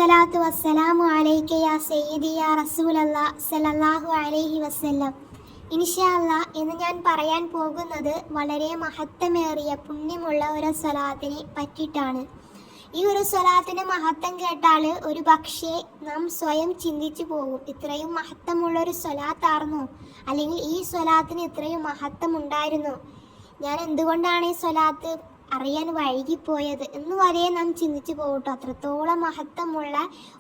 അസ്സലാത്തു വസ്സലാമു അലൈക യാ സയ്യിദി യാ റസൂലല്ലാഹ് സല്ലല്ലാഹു അലൈഹി വസല്ലം. ഇൻഷാ അല്ലാഹ് ഇന്ന് ഞാൻ പറയാൻ പോകുന്നത് വളരെ മഹത്വമേറിയ പുണ്യമുള്ള ഒരു സ്വലാത്തിനെ പറ്റിയിട്ടാണ്. ഈ ഒരു സ്വലാത്തിന്റെ മഹത്വം കേട്ടാൽ ഒരു പക്ഷേ നാം സ്വയം ചിന്തിച്ചു പോകും, ഇത്രയും മഹത്വമുള്ള ഒരു സ്വലാത്താർന്നോ, അല്ലെങ്കിൽ ഈ സ്വലാത്തിന് ഇത്രയും മഹത്വം ഉണ്ടായിരുന്നോ, ഞാൻ എന്തുകൊണ്ടാണ് ഈ സ്വലാത്ത് അറിയാൻ വൈകിപ്പോയത് എന്ന് വരെ നാം ചിന്തിച്ചു പോകട്ടോ. അത്രത്തോളം മഹത്വമുള്ള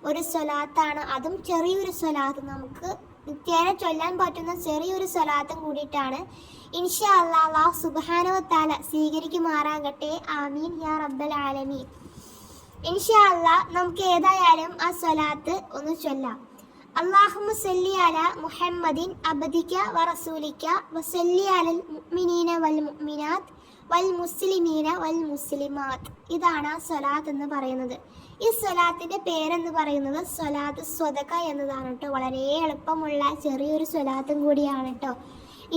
ഒരു സ്വലാത്താണ്, അതും ചെറിയൊരു സ്വലാത്ത്, നമുക്ക് നിത്യേന ചൊല്ലാൻ പറ്റുന്ന ചെറിയൊരു സ്വലാത്തും കൂടിയിട്ടാണ്. ഇൻഷാ അല്ലാഹ് അല്ലാഹു സുബ്ഹാനഹു വ തആല സ്വീകരിക്കുമാറാകട്ടെ. ആമീൻ യാ റബ്ബൽ ആലമീൻ. ഇൻഷാ അല്ലാഹ് നമുക്ക് ഏതായാലും ആ സ്വലാത്ത് ഒന്ന് ചൊല്ലാം. അല്ലാഹുമ്മ സല്ലി അലാ മുഹമ്മദിൻ അബ്ദിക വ റസൂലിക വ സല്ലി അലൽ മുഅ്മിനീന വൽ മുഅ്മിനാത്ത് വൽ മുസ്ലിമീന വൽ മുസ്ലിമാത്ത്. ഇതാണ് ആ സ്വലാത്ത് എന്ന് പറയുന്നത്. ഈ സ്വലാത്തിന്റെ പേരെന്ന് പറയുന്നത് സ്വലാത്ത് സ്വദഖ എന്നതാണ് കേട്ടോ. വളരെ എളുപ്പമുള്ള ചെറിയൊരു സ്വലാത്തും കൂടിയാണ് കേട്ടോ.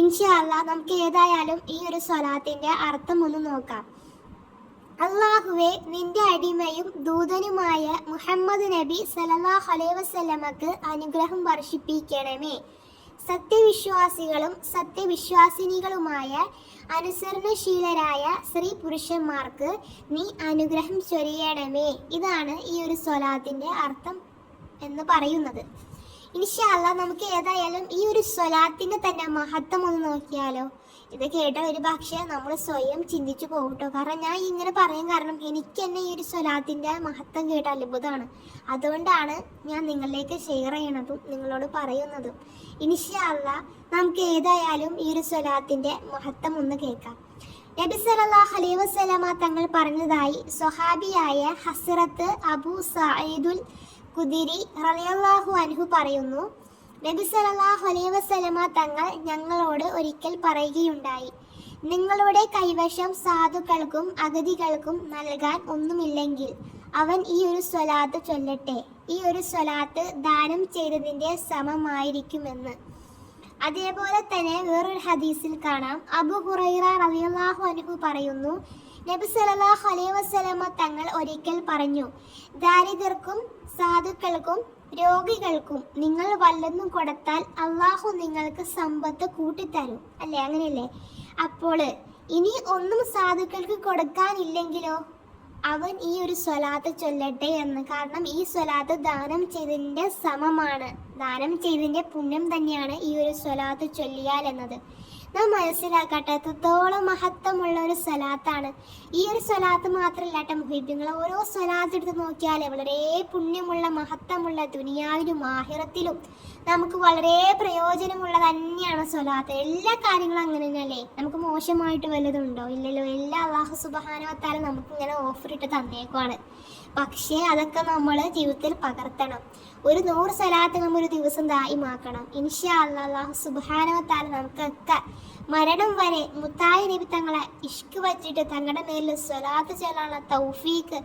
ഇൻഷാ അല്ലാഹ് നമുക്ക് ഏതായാലും ഈ ഒരു സ്വലാത്തിന്റെ അർത്ഥം ഒന്ന് നോക്കാം. അല്ലാഹുവേ, നിന്റെ അടിമയും ദൂതനുമായ മുഹമ്മദ് നബി സല്ലല്ലാഹു അലൈഹി വസല്ലമക്ക് അനുഗ്രഹം വർഷിപ്പിക്കണമേ. സത്യവിശ്വാസികളും സത്യവിശ്വാസിനികളുമായ അനുസരണശീലരായ സ്ത്രീ പുരുഷന്മാർക്ക് നീ അനുഗ്രഹം ചൊരിയണമേ. ഇതാണ് ഈ ഒരു സ്വലാത്തിന്റെ അർത്ഥം എന്ന് പറയുന്നത്. ഇൻഷാ അല്ലാഹ് നമുക്ക് ഏതായാലും ഈ ഒരു സ്വലാത്തിന്റെ തന്നെ മഹത്വം ഒന്ന് നോക്കിയാലോ. ഇത് കേട്ട ഒരു പക്ഷേ നമ്മൾ സ്വയം ചിന്തിച്ചു പോകട്ടോ. കാരണം ഞാൻ ഇങ്ങനെ പറയാൻ കാരണം എനിക്ക് തന്നെ ഈ ഒരു സ്വലാത്തിന്റെ മഹത്വം കേട്ട അത്ഭുതമാണ്. അതുകൊണ്ടാണ് ഞാൻ നിങ്ങളിലേക്ക് ഷെയർ ചെയ്യണതും നിങ്ങളോട് പറയുന്നതും. ഇൻഷാ അല്ലാഹ് നമുക്ക് ഏതായാലും ഈ ഒരു സ്വലാത്തിന്റെ മഹത്വം ഒന്ന് കേൾക്കാം. നബി സല്ലല്ലാഹു അലൈഹി വസല്ലമ തങ്ങൾ പറഞ്ഞതായി സ്വഹാബിയായ ഹസ്രത്ത് അബൂ സഈദുൽ ഖുദരി റളിയല്ലാഹു അൻഹു പറയുന്നു, നബി സല്ലല്ലാഹു അലൈഹി വസല്ലമ തങ്ങൾ ഞങ്ങളോട് ഒരിക്കൽ പറയുകയുണ്ടായി, നിങ്ങളുടെ കൈവശം സാധുക്കൾക്കും അഗതികൾക്കും നൽകാൻ ഒന്നുമില്ലെങ്കിൽ അവൻ ഈ ഒരു സ്വലാത്ത് ചൊല്ലട്ടെ. ഈ ഒരു സ്വലാത്ത് ദാനം ചെയ്തതിന്റെ സമമായിരിക്കുമെന്ന്. അതേപോലെ തന്നെ വേറൊരു ഹദീസിൽ കാണാം, അബൂ ഹുറൈറ റളിയല്ലാഹു അൻഹു പറയുന്നു, നബി സല്ലല്ലാഹു അലൈഹി വസല്ലമ തങ്ങൾ ഒരിക്കൽ പറഞ്ഞു, ദാരിദ്ര്യർക്കും സാധുക്കൾക്കും രോഗികൾക്കും നിങ്ങൾ വല്ലതും കൊടുത്താൽ അള്ളാഹു നിങ്ങൾക്ക് സമ്പത്ത് കൂട്ടിത്തരും. അല്ലേ, അങ്ങനെയല്ലേ? അപ്പോൾ ഇനി ഒന്നും സാധുക്കൾക്ക് കൊടുക്കാനില്ലെങ്കിലോ അവൻ ഈ ഒരു സ്വലാത്ത് ചൊല്ലട്ടെ എന്ന്. കാരണം ഈ സ്വലാത്ത് ദാനം ചെയ്തതിൻ്റെ സമമാണ്, ദാനം ചെയ്തതിൻ്റെ പുണ്യം തന്നെയാണ് ഈ ഒരു സ്വലാത്ത് ചൊല്ലിയാൽ എന്നത് നാം മനസ്സിലാക്കട്ടെ. എത്രത്തോളം മഹത്വമുള്ള ഒരു സ്വലാത്താണ്. ഈ ഒരു സ്വലാത്ത് മാത്രമല്ല കേട്ടോ മുഹിബ്ബീങ്ങൾ, ഓരോ സ്വലാത്ത് എടുത്ത് നോക്കിയാൽ വളരെ പുണ്യമുള്ള മഹത്വമുള്ള ദുനിയാവിലും ആഖിറത്തിലും നമുക്ക് വളരെ പ്രയോജനമുള്ള തന്നെയാണ് സ്വലാത്ത്. എല്ലാ കാര്യങ്ങളും അങ്ങനെ തന്നെയല്ലേ? നമുക്ക് മോശമായിട്ട് വല്ലതുണ്ടോ? ഇല്ലല്ലോ. എല്ലാ അല്ലാഹു സുബ്ഹാനഹു വ തആല നമുക്ക് ഇങ്ങനെ ഓഫർ ഇട്ട് തന്നേക്കുവാണ്. പക്ഷേ അതൊക്കെ നമ്മൾ ജീവിതത്തിൽ പകർത്തണം. ഒരു 100 സ്വലാത്ത് നമ്മൾ ഒരു ദിവസം ദായിമാക്കണം. ഇൻഷാ അല്ലാഹ് അല്ലാഹു സുബ്ഹാനഹു വ തആല നമുക്കൊക്കെ മരണം വരെ മുത്തായ നബി തങ്ങളെ ഇഷ്ക് വച്ചിട്ട് തങ്ങളുടെ മേലിൽ സ്വലാത്ത് ചൊല്ലാനുള്ള തൗഫീഖ്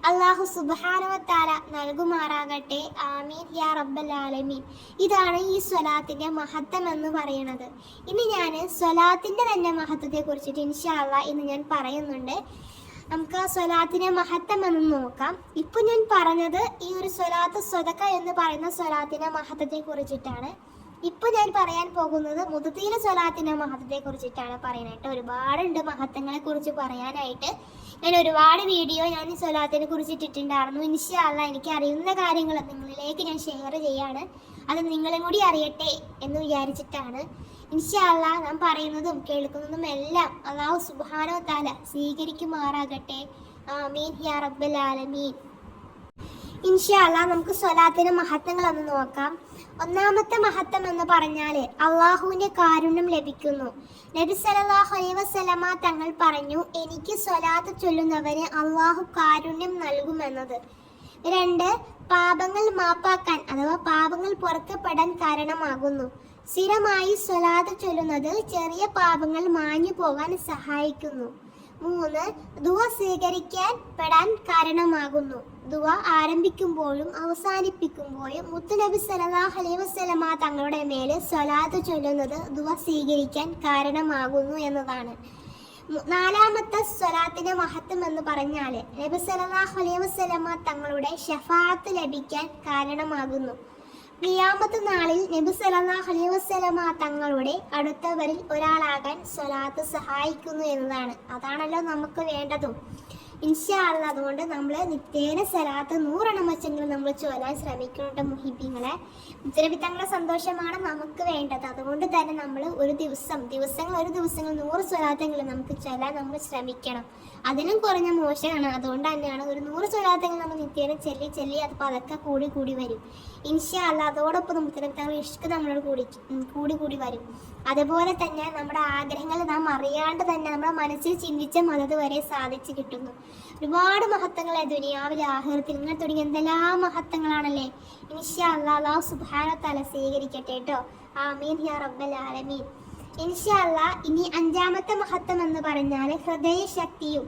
അല്ലാഹു സുബ്ഹാനഹു വ തആല നൽകുമാറാകട്ടെ. ആമീൻ യാ റബ്ബൽ ആലമീൻ. ഇതാണ് ഈ സ്വലാത്തിന്റെ മഹത്വം എന്ന് പറയുന്നത്. ഇനി ഞാൻ സ്വലാത്തിന്റെ തന്നെ മഹത്വത്തെ കുറിച്ചിട്ട് ഇൻഷാ അല്ലാഹ് ഇന്ന് ഞാൻ പറയുന്നുണ്ട്. നമുക്ക് ആ സ്വലാത്തിനെ മഹത്വം എന്ന് നോക്കാം. ഇപ്പൊ ഞാൻ പറഞ്ഞത് ഈ ഒരു സ്വലാത്ത് സ്വദഖ എന്ന് പറയുന്ന സ്വലാത്തിന്റെ മഹത്വത്തെ കുറിച്ചിട്ടാണ്. ഇപ്പൊ ഞാൻ പറയാൻ പോകുന്നത് മുദ്ദീന സ്വലാത്തിന്റെ മഹത്വത്തെ കുറിച്ചിട്ടാണ് പറയാനായിട്ട്. ഒരുപാടുണ്ട് മഹത്വങ്ങളെ കുറിച്ച് പറയാനായിട്ട്. ഞാൻ ഒരുപാട് വീഡിയോ ഞാൻ ഈ സ്വലാത്തിനെ കുറിച്ച് ഇട്ടിട്ടുണ്ടായിരുന്നു. ഇൻഷാ അല്ലാഹ് എനിക്ക് അറിയുന്ന കാര്യങ്ങൾ നിങ്ങളിലേക്ക് ഞാൻ ഷെയർ ചെയ്യാണ്. അത് നിങ്ങളും കൂടി അറിയട്ടെ എന്ന് വിചാരിച്ചിട്ടാണ്. ഇൻഷാ അല്ലാഹ് നാം പറയുന്നതും കേൾക്കുന്നതും എല്ലാം അല്ലാഹു സുബ്ഹാനഹു വ തആല സ്വീകരിക്കുമാറാകട്ടെ. ആമീൻ യാ റബ്ബൽ ആലമീൻ. ഇൻഷാ അല്ലാഹ് നമുക്ക് സ്വലാത്തിന്റെ മഹത്വങ്ങൾ ഒന്ന് നോക്കാം. ഒന്നാമത്തെ മഹത്വം എന്ന് പറഞ്ഞാൽ അള്ളാഹുവിന്റെ കാരുണ്യം ലഭിക്കുന്നു. നബി സല്ലല്ലാഹു അലൈഹി വസല്ലമ തങ്ങൾ പറഞ്ഞു, എനിക്ക് സ്വലാത്ത് ചൊല്ലുന്നവന് അള്ളാഹു കാരുണ്യം നൽകുമെന്നത്. 2, പാപങ്ങൾ മാപ്പാക്കാൻ അഥവാ പാപങ്ങൾ പൊറുക്കപ്പെടാൻ കാരണമാകുന്നു. സ്ഥിരമായി സ്വലാത്ത് ചൊല്ലുന്നത് ചെറിയ പാപങ്ങൾ മാഞ്ഞു പോകാൻ സഹായിക്കുന്നു. 3, ദുആ സ്വീകരിക്കാൻ പെടാൻ കാരണമാകുന്നു. ദുആ ആരംഭിക്കുമ്പോഴും അവസാനിപ്പിക്കുമ്പോഴും മുത്തുനബി സല്ലല്ലാഹു അലൈഹി വസല്ലമ തങ്ങളുടെ മേൽ സ്വലാത്ത് ചൊല്ലുന്നത് ദുആ സ്വീകരിക്കാൻ കാരണമാകുന്നു എന്നതാണ്. നാലാമത്തെ സ്വലാത്തിന്റെ മഹത്വം എന്ന് പറഞ്ഞാൽ നബി സല്ലല്ലാഹു അലൈഹി വസല്ലമ തങ്ങളുടെ ഷഫാഅത്ത് ലഭിക്കാൻ കാരണമാകുന്നു. ഖിയാമത്ത് നാളിൽ നബി സല്ലല്ലാഹു അലൈഹി വസല്ലമ തങ്ങളുടെ അടുത്തവരിൽ ഒരാളാകാൻ സ്വലാത്ത് സഹായിക്കുന്നു എന്നതാണ്. അതാണല്ലോ നമുക്ക് വേണ്ടതും. ഇൻഷാ അല്ലാഹ് അതുകൊണ്ട് നമ്മൾ നിത്യേന സ്വലാത്ത് 100 എണ്ണം വെച്ചെങ്കിലും നമ്മൾ ചൊല്ലാൻ ശ്രമിക്കുന്നുണ്ട് മുഹിബീങ്ങളെ. മുത്തനബി തങ്ങളുടെ സന്തോഷമാണ് നമുക്ക് വേണ്ടത്. അതുകൊണ്ട് തന്നെ നമ്മൾ ഒരു ദിവസങ്ങൾ 100 സ്വലാത്തെങ്കിലും നമുക്ക് ചൊല്ലാൻ നമ്മൾ ശ്രമിക്കണം. അതിനും കുറഞ്ഞ മോശമാണ്. അതുകൊണ്ട് തന്നെയാണ് ഒരു 100 സ്വലാത്തെങ്കിലും നമ്മൾ നിത്യേന ചെല്ലി അത് പതുക്കെ കൂടി വരും. ഇൻഷാ അല്ലാഹ് അതോടൊപ്പം മുത്തനബി തങ്ങളുടെ ഇഷ്ക് നമ്മളോട് കൂടി വരും. അതുപോലെ തന്നെ നമ്മുടെ ആഗ്രഹങ്ങൾ നാം അറിയാണ്ട് തന്നെ നമ്മുടെ മനസ്സിൽ ചിന്തിച്ച മതത് വരെ സാധിച്ചു കിട്ടുന്നു. ഒരുപാട് മഹത്വങ്ങളെ ദുനിയാവിലെ ആഖിറത്തിൽ ഇങ്ങനെ തുടങ്ങിയ എന്തെല്ലാം മഹത്വങ്ങളാണല്ലേ. ഇൻഷാ അല്ലാഹ് അല്ലാഹു സുബ്ഹാനഹു വ തആല സ്വീകരിക്കട്ടെ കേട്ടോ. ആമീൻ യാ റബ്ബൽ ആലമീൻ. ഇൻഷാ അല്ലാഹ് ഇനി 5ാമത്തെ മഹത്വം എന്ന് പറഞ്ഞാൽ ഹൃദയശക്തിയും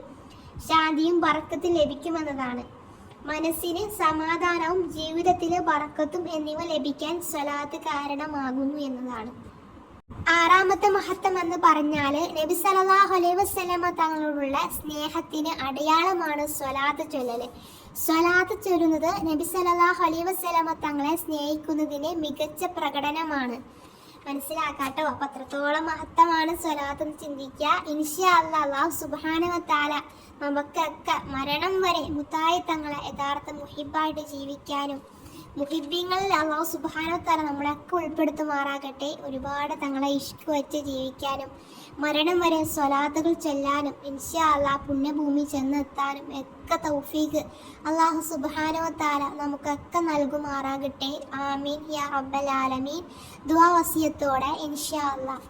ശാന്തിയും ബറക്കത്തും ലഭിക്കുമെന്നതാണ്. മനസ്സിന് സമാധാനവും ജീവിതത്തിലെ ബറക്കത്തും എന്നിവ ലഭിക്കാൻ സ്വലാത്ത് കാരണമാകുന്നു എന്നതാണ്. 6ാമത്തെ മഹത്വം എന്ന് പറഞ്ഞാൽ നബി സല്ലല്ലാഹു അലൈഹി വസല്ലമ തങ്ങളോടുള്ള സ്നേഹത്തിന് അടയാളമാണ് സ്വലാത്ത് ചൊല്ലല്. സ്വലാത്ത് ചൊല്ലുന്നത് നബി സല്ലല്ലാഹു അലൈഹി വസല്ലമ തങ്ങളെ സ്നേഹിക്കുന്നതിന് മികച്ച പ്രകടനമാണ്. മനസ്സിലാക്കാട്ടോ. അപ്പൊ അത്രത്തോളം മഹത്വമാണ് സ്വലാത്ത് എന്ന് ചിന്തിക്കുക. ഇൻഷാ അല്ലാഹ് അല്ലാഹു സുബ്ഹാനഹു വ തആല നമുക്കൊക്കെ മരണം വരെ മുത്തായി തങ്ങളെ യഥാർത്ഥ മുഹിബായിട്ട് ജീവിക്കാനും മുഹിബീങ്ങളിൽ അല്ലാഹു സുബ്ഹാനഹു വ തആല നമ്മളൊക്കെ ഉൾപ്പെടുത്തുമാറാകട്ടെ. ഒരുപാട് തങ്ങളെ ഇഷ്ക് വെച്ച് ജീവിക്കാനും മരണം വരെ സ്വലാത്തുകൾ ചൊല്ലാനും ഇൻഷാ അല്ലാഹ് പുണ്യഭൂമി ചെന്നെത്താനും ഒക്കെ തൗഫീഖ് അല്ലാഹു സുബ്ഹാനഹു വ തആല നമുക്കൊക്കെ നൽകുമാറാകട്ടെ. ആമീൻ യാ റബ്ബൽ ആലമീൻ. ദുആ വസിയത്തോടെ ഇൻഷാ അല്ലാഹ്.